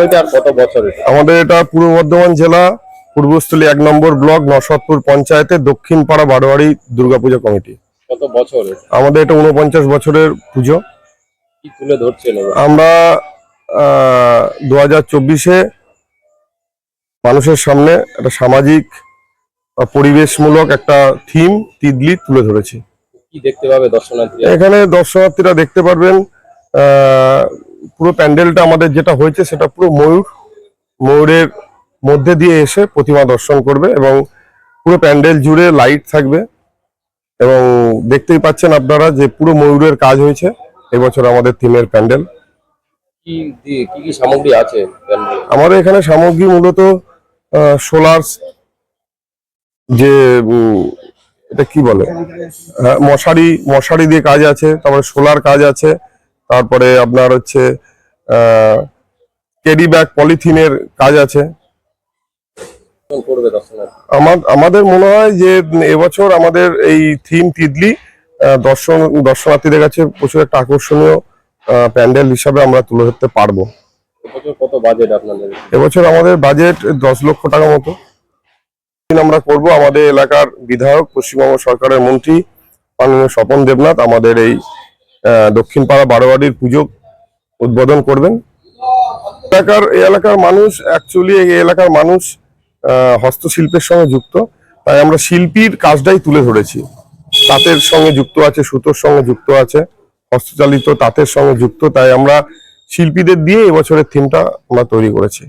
Committee আর কত বছরের? আমাদের এটা পূর্ব বর্ধমান জেলা পূর্বস্থলী 1 নম্বর ব্লক নরসাদপুর পঞ্চায়েতের দক্ষিণ পাড়া বারোয়ারি দুর্গাপূজা কমিটি। কত বছরের? আমাদের এটা 49 বছরের পুজো। কি তুলে ধরছেন? আমরা 2024-এ মানুষের সামনে একটা সামাজিক পরিবেশমূলক একটা থিম তিদলি তুলে ধরেছি। কি দেখতে পাবে দর্শনার্থীরা? এখানে দর্শনার্থীরা দেখতে পারবেন পুরো প্যান্ডেলটা আমাদের যেটা হয়েছে সেটা পুরো ময়ূরের মধ্যে দিয়ে এসে প্রতিমা দর্শন করবে এবং পুরো প্যান্ডেল জুড়ে লাইট থাকবে এবং দেখতেই পাচ্ছেন আপনারা যে পুরো ময়ূরের কাজ হয়েছে এবছর আমাদের থিমের প্যান্ডেল। কি কি সামগ্রী আছে প্যান্ডেলে? আমাদের এখানে সামগ্রী মূলত সোলার, যে এটা কি বলে, মশারি দিয়ে কাজ আছে, তারপরে সোলার কাজ আছে, তারপরে আপনার হচ্ছে ক্যারি ব্যাগ পলিথিনের কাজ আছে। আমাদের মনে হয় যে এবছর আমাদের এই থিম তিদলি দর্শনার্থীদের কাছে প্রচুর একটা আকর্ষণীয় প্যান্ডেল হিসাবে আমরা তুলে ধরতে পারবো। কত বাজেট আপনাদের? এবছর আমাদের বাজেট 10 লক্ষ টাকা মতো আমরা করব। আমাদের এলাকার বিধায়ক, পশ্চিমবঙ্গ সরকারের মন্ত্রী মাননীয় স্বপন দেবনাথ আমাদের এই দক্ষিণ পাড়া বারোয়ারির পুজো উদ্বোধন করবেন। এই এলাকার মানুষ অ্যাকচুয়ালি এই এলাকার মানুষ হস্তশিল্পের সঙ্গে যুক্ত, তাই আমরা শিল্পীর কাজটাই তুলে ধরেছি। তাঁতের সঙ্গে যুক্ত আছে, সুতোর সঙ্গে যুক্ত আছে, হস্তচালিত তাঁতের সঙ্গে যুক্ত, তাই আমরা শিল্পীদের দিয়ে এবছরের থিমটা আমরা তৈরি করেছি।